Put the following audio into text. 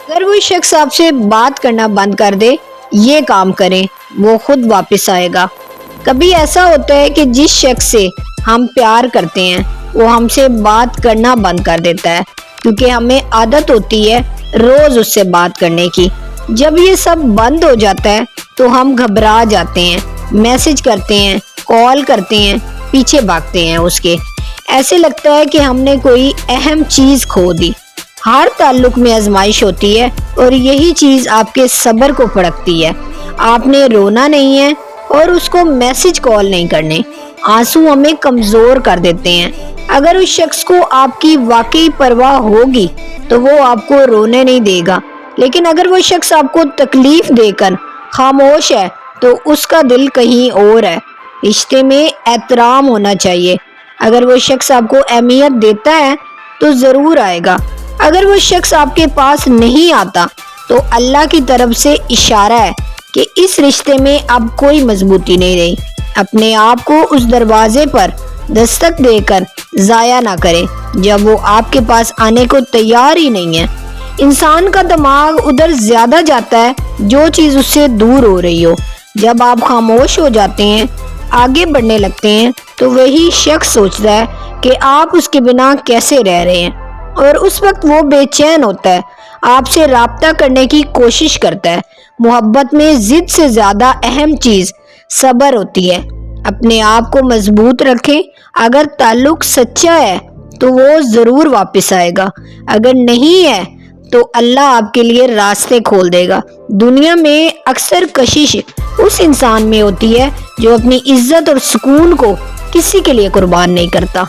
اگر وہ شخص آپ سے بات کرنا بند کر دے، یہ کام کریں، وہ خود واپس آئے گا۔ کبھی ایسا ہوتا ہے کہ جس شخص سے ہم پیار کرتے ہیں وہ ہم سے بات کرنا بند کر دیتا ہے، کیونکہ ہمیں عادت ہوتی ہے روز اس سے بات کرنے کی۔ جب یہ سب بند ہو جاتا ہے تو ہم گھبرا جاتے ہیں، میسج کرتے ہیں، کال کرتے ہیں، پیچھے بھاگتے ہیں اس کے۔ ایسے لگتا ہے کہ ہم نے کوئی اہم چیز کھو دی۔ ہر تعلق میں آزمائش ہوتی ہے اور یہی چیز آپ کے صبر کو پھڑکتی ہے۔ آپ نے رونا نہیں ہے اور اس کو میسج کال نہیں کرنے۔ آنسو ہمیں کمزور کر دیتے ہیں۔ اگر اس شخص کو آپ کی واقعی پرواہ ہوگی تو وہ آپ کو رونے نہیں دے گا، لیکن اگر وہ شخص آپ کو تکلیف دے کر خاموش ہے تو اس کا دل کہیں اور ہے۔ رشتے میں احترام ہونا چاہیے۔ اگر وہ شخص آپ کو اہمیت دیتا ہے تو ضرور آئے گا۔ اگر وہ شخص آپ کے پاس نہیں آتا تو اللہ کی طرف سے اشارہ ہے کہ اس رشتے میں اب کوئی مضبوطی نہیں رہی۔ اپنے آپ کو اس دروازے پر دستک دے کر ضائع نہ کریں جب وہ آپ کے پاس آنے کو تیار ہی نہیں ہے۔ انسان کا دماغ ادھر زیادہ جاتا ہے جو چیز اس سے دور ہو رہی ہو۔ جب آپ خاموش ہو جاتے ہیں، آگے بڑھنے لگتے ہیں تو وہی شخص سوچتا ہے کہ آپ اس کے بنا کیسے رہ رہے ہیں، اور اس وقت وہ بے چین ہوتا ہے، آپ سے رابطہ کرنے کی کوشش کرتا ہے۔ محبت میں ضد سے زیادہ اہم چیز صبر ہوتی ہے۔ اپنے آپ کو مضبوط رکھیں۔ اگر تعلق سچا ہے تو وہ ضرور واپس آئے گا، اگر نہیں ہے تو اللہ آپ کے لیے راستے کھول دے گا۔ دنیا میں اکثر کشش اس انسان میں ہوتی ہے جو اپنی عزت اور سکون کو کسی کے لیے قربان نہیں کرتا۔